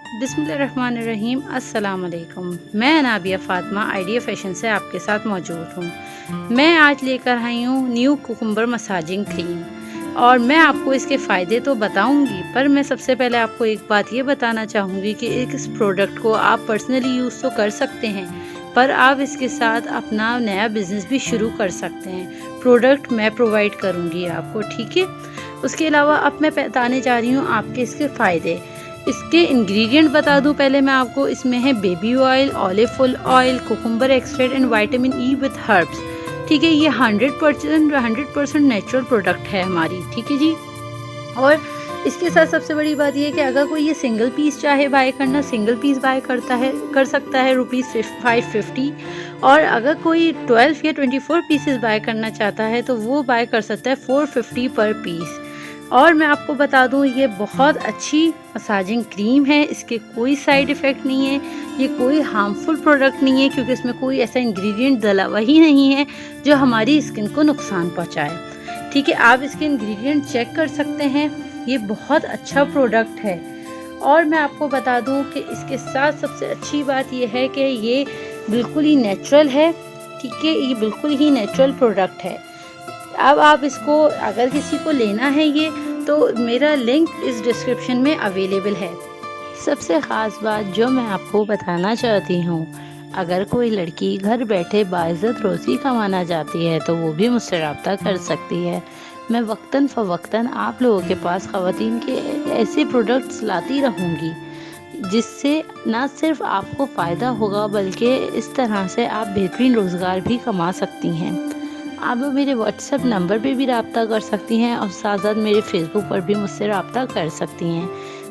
बिस्मिल्लाहिर्रहमानिर्रहीम। अस्सलाम वालेकुम। मैं अनाबिया फ़ातिमा आइडिया फ़ैशन से आपके साथ मौजूद हूँ। मैं आज लेकर आई हूँ न्यू कुकुम्बर मसाजिंग क्रीम, और मैं आपको इसके फ़ायदे तो बताऊँगी, पर मैं सबसे पहले आपको एक बात ये बताना चाहूँगी कि इस प्रोडक्ट को आप पर्सनली यूज़ तो कर सकते हैं, पर आप इसके साथ अपना नया बिज़नेस भी शुरू कर सकते हैं। प्रोडक्ट मैं प्रोवाइड करूँगी आपको, ठीक है। उसके अलावा अब मैं बताने जा रही हूँ आपके इसके फ़ायदे। इसके इंग्रेडिएंट बता दूं पहले मैं आपको। इसमें है baby oil, olive oil, cucumber extract and vitamin E with herbs, ठीक है। ये 100% नेचुरल प्रोडक्ट है हमारी, ठीक है जी। और इसके साथ सबसे बड़ी बात ये है कि अगर कोई ये सिंगल पीस चाहे बाय करना, सिंगल पीस बाय कर सकता है ₹550। और अगर कोई 12 या 24 पीसेस बाय करना चाहता है तो वो बाय कर सकता है 450 पर पीस। और मैं आपको बता दूं, ये बहुत अच्छी मसाजिंग क्रीम है, इसके कोई साइड इफ़ेक्ट नहीं है, ये कोई हार्मफुल प्रोडक्ट नहीं है, क्योंकि इसमें कोई ऐसा इंग्रेडिएंट डला हुआ ही नहीं है जो हमारी स्किन को नुकसान पहुंचाए, ठीक है। आप इसके इंग्रेडिएंट चेक कर सकते हैं, ये बहुत अच्छा प्रोडक्ट है। और मैं आपको बता दूं कि इसके साथ सबसे अच्छी बात ये है कि ये बिल्कुल ही नेचुरल है, ठीक है। ये बिल्कुल ही नेचुरल प्रोडक्ट है। अब आप इसको अगर किसी को लेना है ये, तो मेरा लिंक इस डिस्क्रिप्शन में अवेलेबल है। सबसे ख़ास बात जो मैं आपको बताना चाहती हूँ, अगर कोई लड़की घर बैठे बाइज़्ज़त रोज़ी कमाना चाहती है तो वो भी मुझसे रब्ता कर सकती है। मैं वक्तन फ़वक्तन आप लोगों के पास ख़वातीन के ऐसे प्रोडक्ट्स लाती रहूँगी जिससे ना सिर्फ आपको फ़ायदा होगा, बल्कि इस तरह से आप बेहतरीन रोज़गार भी कमा सकती हैं। आप मेरे व्हाट्सएप नंबर पे भी रब्ता कर सकती हैं, और साथ साथ मेरे फेसबुक पर भी मुझसे रब्ता कर सकती हैं।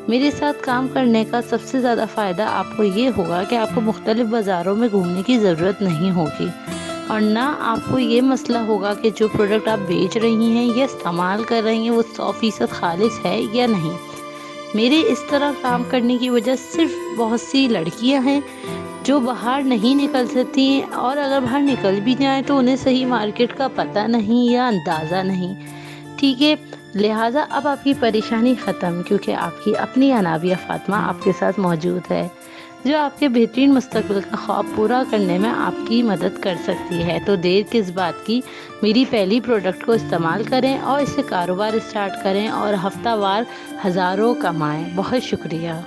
मेरे साथ काम करने का सबसे ज़्यादा फ़ायदा आपको ये होगा कि आपको मुख्तलिफ़ बाज़ारों में घूमने की ज़रूरत नहीं होगी, और ना आपको ये मसला होगा कि जो प्रोडक्ट आप बेच रही हैं या इस्तेमाल कर रही हैं वो 100% खालिस है या नहीं। मेरे इस तरह काम करने की वजह सिर्फ बहुत सी लड़कियां हैं जो बाहर नहीं निकल सकती हैं, और अगर बाहर निकल भी जाएं तो उन्हें सही मार्केट का पता नहीं या अंदाज़ा नहीं, ठीक है। लिहाजा अब आपकी परेशानी ख़त्म, क्योंकि आपकी अपनी अनाबिया फ़ातिमा आपके साथ मौजूद है, जो आपके बेहतरीन मुस्तक़बिल का ख्वाब पूरा करने में आपकी मदद कर सकती है। तो देर किस बात की, मेरी पहली प्रोडक्ट को इस्तेमाल करें और इससे कारोबार स्टार्ट करें और हफ्तावार हज़ारों कमाएं। बहुत शुक्रिया।